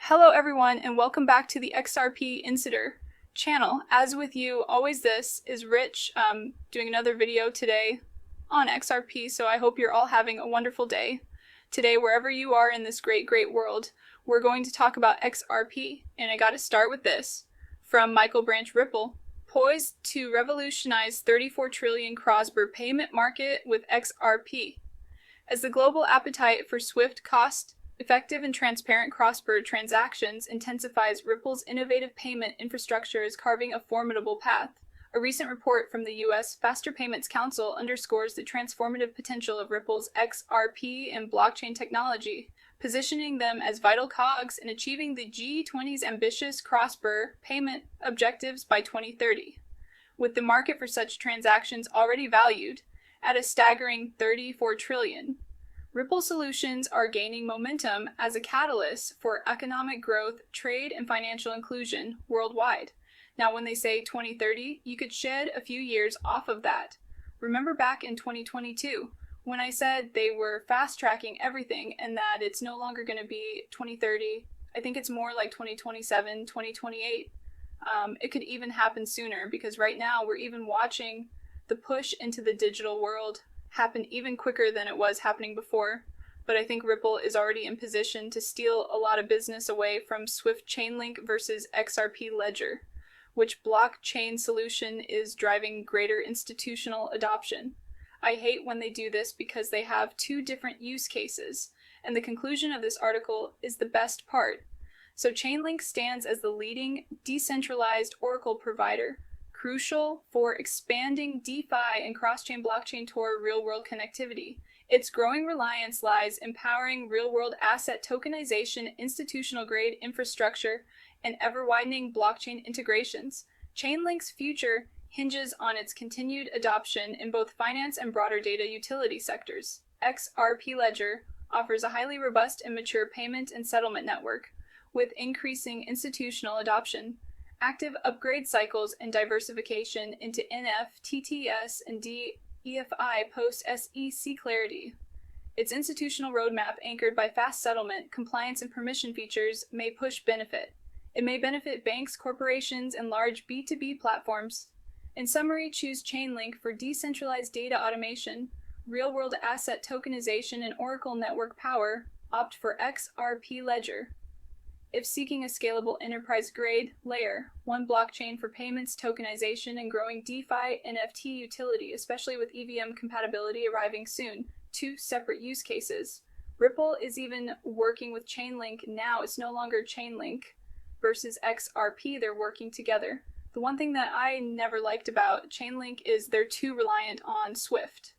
Hello everyone and welcome back to the XRP Insider channel. As with you, always this is Rich doing another video today on XRP, so I hope you're all having a wonderful day. Today, wherever you are in this great world, we're going to talk about XRP, and I gotta start with this. From Michael Branch Ripple, poised to revolutionize 34 trillion cross-border payment market with XRP. As the global appetite for swift, cost-effective and transparent cross-border transactions intensifies, Ripple's innovative payment infrastructure is carving a formidable path. A recent report from the U.S. Faster Payments Council underscores the transformative potential of Ripple's XRP and blockchain technology, positioning them as vital cogs in achieving the G20's ambitious cross-border payment objectives by 2030. With the market for such transactions already valued at a staggering 34 trillion, Ripple solutions are gaining momentum as a catalyst for economic growth, trade, and financial inclusion worldwide. Now, when they say 2030, you could shed a few years off of that. Remember back in 2022, when I said they were fast-tracking everything and that it's no longer going to be 2030, I think it's more like 2027, 2028. It could even happen sooner, because right now we're even watching the push into the digital world happen even quicker than it was happening before. But I think Ripple is already in position to steal a lot of business away from Swift Chainlink versus XRP Ledger. Which blockchain solution is driving greater institutional adoption? I hate when they do this because they have two different use cases, and the conclusion of this article is the best part. So Chainlink stands as the leading decentralized Oracle provider, crucial for expanding DeFi and cross-chain blockchain toward real-world connectivity. Its growing reliance lies empowering real-world asset tokenization, institutional-grade infrastructure, and ever-widening blockchain integrations. Chainlink's future hinges on its continued adoption in both finance and broader data utility sectors. XRP Ledger offers a highly robust and mature payment and settlement network, with increasing institutional adoption, active upgrade cycles, and diversification into NF, TTS, and DEFI post-SEC clarity. Its institutional roadmap, anchored by fast settlement, compliance, and permission features, may push benefit. It may benefit banks, corporations, and large B2B platforms. In summary, choose Chainlink for decentralized data automation, real-world asset tokenization, and Oracle network power. Opt for XRP Ledger. If seeking a scalable enterprise-grade layer, one blockchain for payments, tokenization, and growing DeFi NFT utility, especially with EVM compatibility arriving soon. Two separate use cases. Ripple is even working with Chainlink now. It's no longer Chainlink versus XRP, they're working together. The one thing that I never liked about Chainlink is they're too reliant on Swift.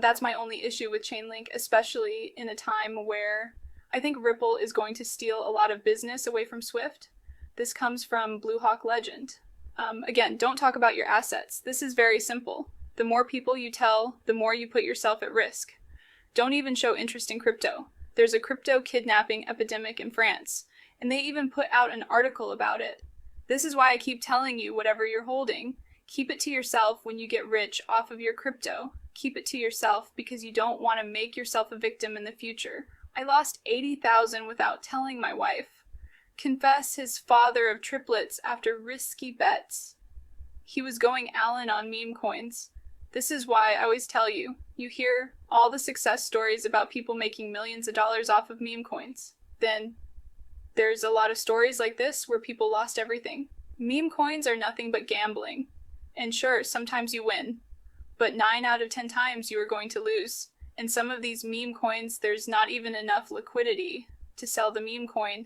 That's my only issue with Chainlink, especially in a time where I think Ripple is going to steal a lot of business away from Swift. This comes from Bluehawk Legend. Again, don't talk about your assets. This is very simple. The more people you tell, the more you put yourself at risk. Don't even show interest in crypto. There's a crypto kidnapping epidemic in France, and they even put out an article about it. This is why I keep telling you, whatever you're holding, keep it to yourself when you get rich off of your crypto. Keep it to yourself because you don't want to make yourself a victim in the future. I lost 80,000 without telling my wife. Confess his father of triplets after risky bets. He was going Allen on meme coins. This is why I always tell you, you hear all the success stories about people making millions of dollars off of meme coins. Then there's a lot of stories like this where people lost everything. Meme coins are nothing but gambling. And sure, sometimes you win, but 9 out of 10 times you are going to lose. And some of these meme coins, there's not even enough liquidity to sell the meme coin.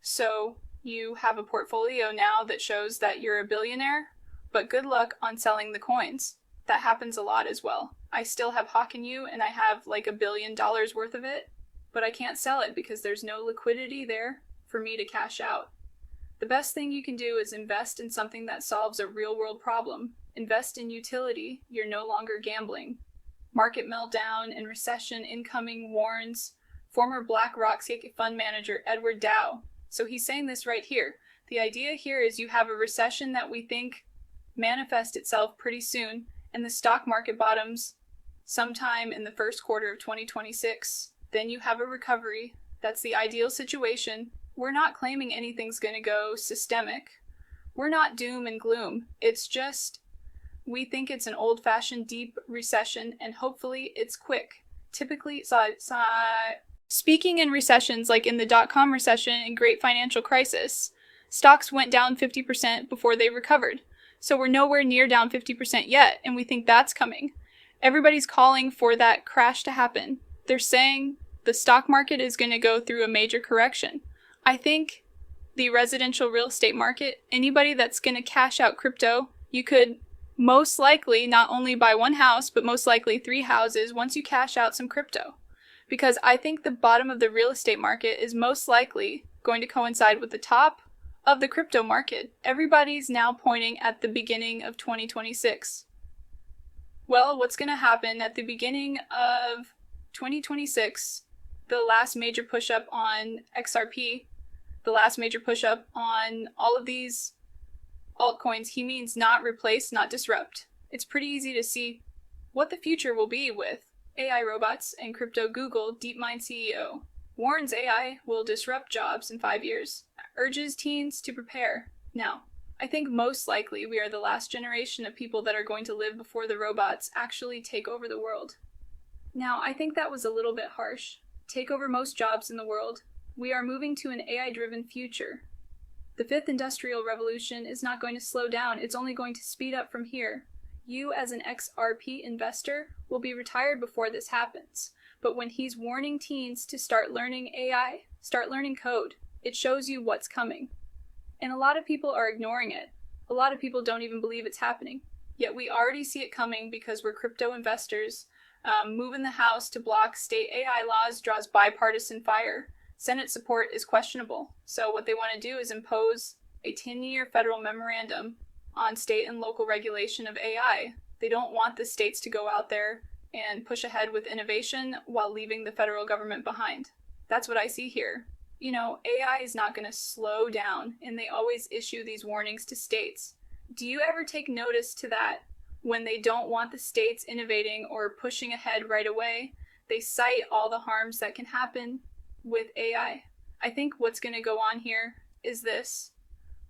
So you have a portfolio now that shows that you're a billionaire, but good luck on selling the coins. That happens a lot as well. I still have HawkU and I have like $1 billion worth of it, but I can't sell it because there's no liquidity there for me to cash out. The best thing you can do is invest in something that solves a real-world problem. Invest in utility. You're no longer gambling. Market meltdown and recession incoming, warns former BlackRock fund manager Edward Dow. So he's saying this right here. The idea here is you have a recession that we think manifest itself pretty soon, and the stock market bottoms sometime in the first quarter of 2026. Then you have a recovery. That's the ideal situation. we're not claiming anything's going to go systemic. We're not doom and gloom. It's just, we think it's an old-fashioned deep recession, and hopefully it's quick. Typically, speaking in recessions, like in the dot-com recession and great financial crisis, stocks went down 50% before they recovered. So we're nowhere near down 50% yet, and we think that's coming. Everybody's calling for that crash to happen. They're saying the stock market is going to go through a major correction. I think the residential real estate market, anybody that's going to cash out crypto, you could most likely not only buy one house, but most likely 3 houses once you cash out some crypto. Because I think the bottom of the real estate market is most likely going to coincide with the top of the crypto market. Everybody's now pointing at the beginning of 2026. Well, what's going to happen at the beginning of 2026, the last major push-up on XRP, the last major push-up on all of these altcoins, he means not replace, not disrupt. It's pretty easy to see what the future will be with AI robots and crypto. Google DeepMind CEO warns AI will disrupt jobs in 5 years, urges teens to prepare now. I think most likely we are the last generation of people that are going to live before the robots actually take over the world. Now, I think that was a little bit harsh. Take over most jobs in the world. We are moving to an AI-driven future. The fifth industrial revolution is not going to slow down. It's only going to speed up from here. You, as an XRP investor, will be retired before this happens. But when he's warning teens to start learning AI, start learning code, it shows you what's coming. And a lot of people are ignoring it. A lot of people don't even believe it's happening. Yet we already see it coming because we're crypto investors. Moving the House to block state AI laws draws bipartisan fire. Senate support is questionable. So what they want to do is impose a 10-year federal memorandum on state and local regulation of AI. They don't want the states to go out there and push ahead with innovation while leaving the federal government behind. That's what I see here. You know, AI is not going to slow down, and they always issue these warnings to states. Do you ever take notice to that? When they don't want the states innovating or pushing ahead right away, they cite all the harms that can happen with AI. I think what's going to go on here is this.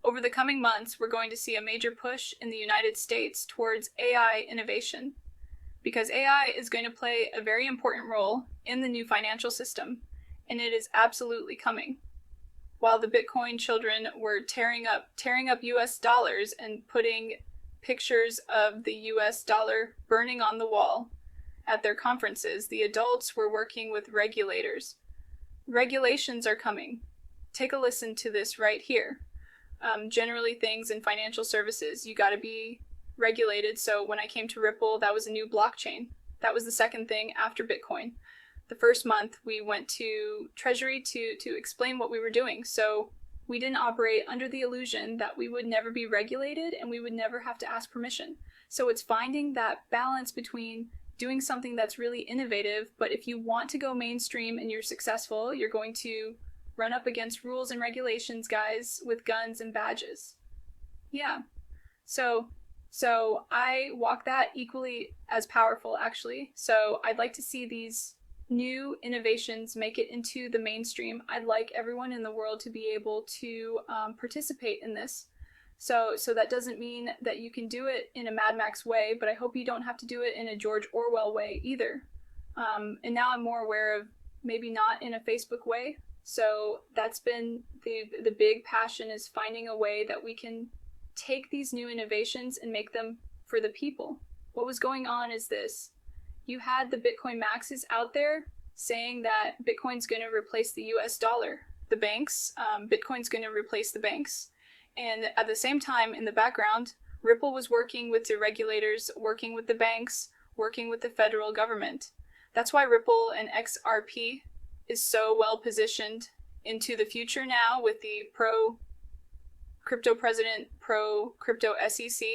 Over the coming months, we're going to see a major push in the United States towards AI innovation, because AI is going to play a very important role in the new financial system, and it is absolutely coming. While the Bitcoin children were tearing up US dollars and putting pictures of the US dollar burning on the wall at their conferences, the adults were working with regulators. Regulations are coming. Take a listen to this right here. Generally things in financial services, you got to be regulated. So when I came to Ripple, that was a new blockchain. That was the second thing after Bitcoin. The first month we went to Treasury to explain what we were doing. So we didn't operate under the illusion that we would never be regulated and we would never have to ask permission. So it's finding that balance between doing something that's really innovative, but if you want to go mainstream and you're successful, you're going to run up against rules and regulations, guys, with guns and badges. Yeah. So I walk that equally as powerful, actually. So I'd like to see these new innovations make it into the mainstream. I'd like everyone in the world to be able to participate in this. So that doesn't mean that you can do it in a Mad Max way, but I hope you don't have to do it in a George Orwell way either. And now I'm more aware of maybe not in a Facebook way. So that's been the big passion, is finding a way that we can take these new innovations and make them for the people. What was going on is this. You had the Bitcoin maxes out there saying that Bitcoin's going to replace the US dollar. The banks, Bitcoin's going to replace the banks. And at the same time, in the background, Ripple was working with the regulators, working with the banks, working with the federal government. That's why Ripple and XRP is so well positioned into the future now with the pro-crypto president, pro-crypto SEC.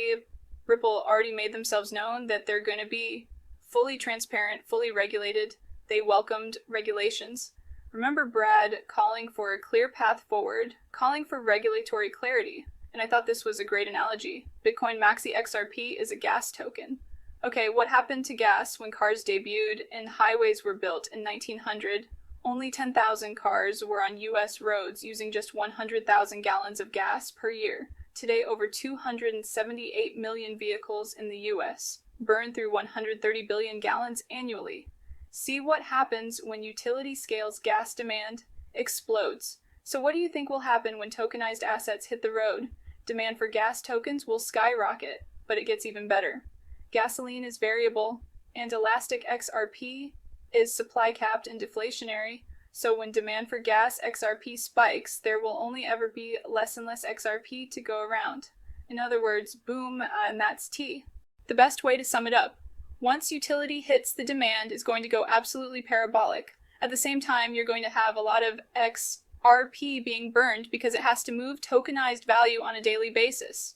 Ripple already made themselves known that they're going to be fully transparent, fully regulated. They welcomed regulations. Remember Brad calling for a clear path forward, calling for regulatory clarity. And I thought this was a great analogy. Bitcoin Maxi XRP is a gas token. Okay, what happened to gas when cars debuted and highways were built in 1900 Only 10,000 cars were on US roads using just 100,000 gallons of gas per year. Today, over 278 million vehicles in the US burn through 130 billion gallons annually. See what happens when utility scales gas demand explodes. So what do you think will happen when tokenized assets hit the road? Demand for gas tokens will skyrocket, but it gets even better. Gasoline is variable, and elastic XRP is supply capped and deflationary, so when demand for gas XRP spikes, there will only ever be less and less XRP to go around. In other words, boom, and that's T. The best way to sum it up: once utility hits, the demand is going to go absolutely parabolic. At the same time, you're going to have a lot of XRP being burned because it has to move tokenized value on a daily basis.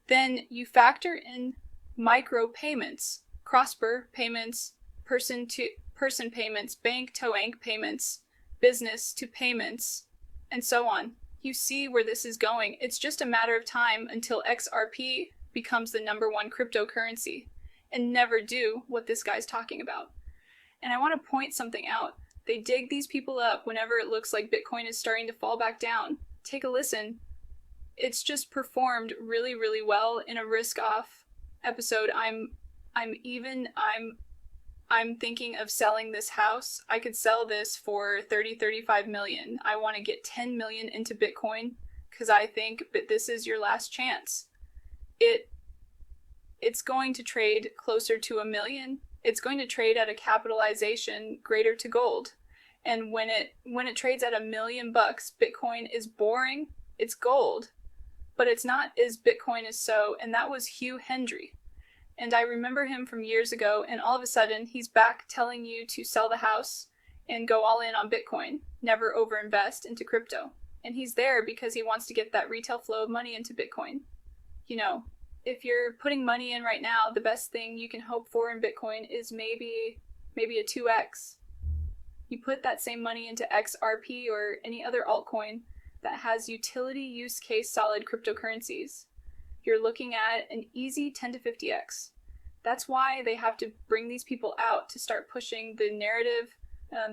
Then you factor in micro payments, cross-border payments, person-to-person payments, bank-to-bank payments, business-to payments, and so on. You see where this is going. It's just a matter of time until XRP becomes the #1 cryptocurrency, and never do what this guy's talking about. And I want to point something out. They dig these people up whenever it looks like Bitcoin is starting to fall back down. Take a listen. It's just performed really, really well in a risk-off episode. I'm thinking of selling this house. I could sell this for 35 million. I want to get 10 million into Bitcoin because I think that this is your last chance. It's going to trade closer to $1 million. It's going to trade at a capitalization greater to gold. And when it trades at $1 million, Bitcoin is boring. It's gold, but it's not as Bitcoin is so. And that was Hugh Hendry. And I remember him from years ago, and all of a sudden he's back telling you to sell the house and go all in on Bitcoin, never overinvest into crypto. And he's there because he wants to get that retail flow of money into Bitcoin. You know, if you're putting money in right now, the best thing you can hope for in Bitcoin is maybe a 2x. You put that same money into XRP or any other altcoin that has utility use case solid cryptocurrencies. You're looking at an easy 10 to 50x. That's why they have to bring these people out to start pushing the narrative.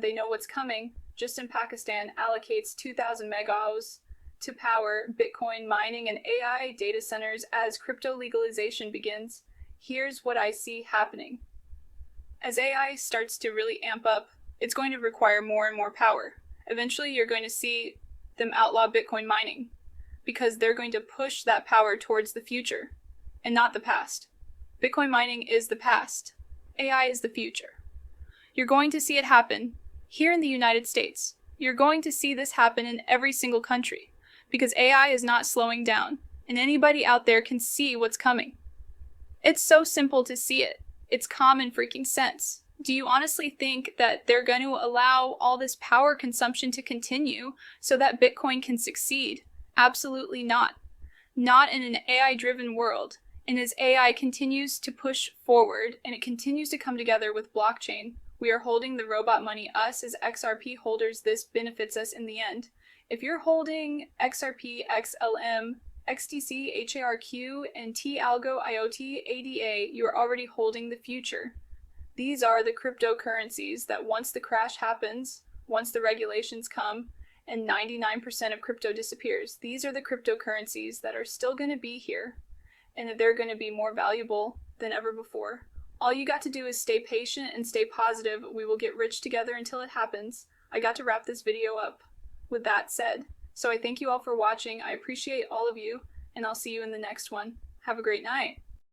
They know what's coming. Just in Pakistan allocates 2,000 megawatt to power Bitcoin mining and AI data centers as crypto legalization begins. Here's what I see happening. As AI starts to really amp up, it's going to require more and more power. Eventually, you're going to see them outlaw Bitcoin mining, because they're going to push that power towards the future and not the past. Bitcoin mining is the past. AI is the future. You're going to see it happen here in the United States. You're going to see this happen in every single country because AI is not slowing down, and anybody out there can see what's coming. It's so simple to see it. It's common freaking sense. Do you honestly think that they're going to allow all this power consumption to continue so that Bitcoin can succeed? Absolutely not. Not in an AI-driven world. And as AI continues to push forward and it continues to come together with blockchain, we are holding the robot money. Us as XRP holders, this benefits us in the end. If you're holding XRP, XLM, XTC, HARQ, and Algo, IoT, ADA, you are already holding the future. These are the cryptocurrencies that once the crash happens, once the regulations come, and 99% of crypto disappears. These are the cryptocurrencies that are still going to be here, and they're going to be more valuable than ever before. All you got to do is stay patient and stay positive. We will get rich together until it happens. I got to wrap this video up with that said. So I thank you all for watching. I appreciate all of you, and I'll see you in the next one. Have a great night.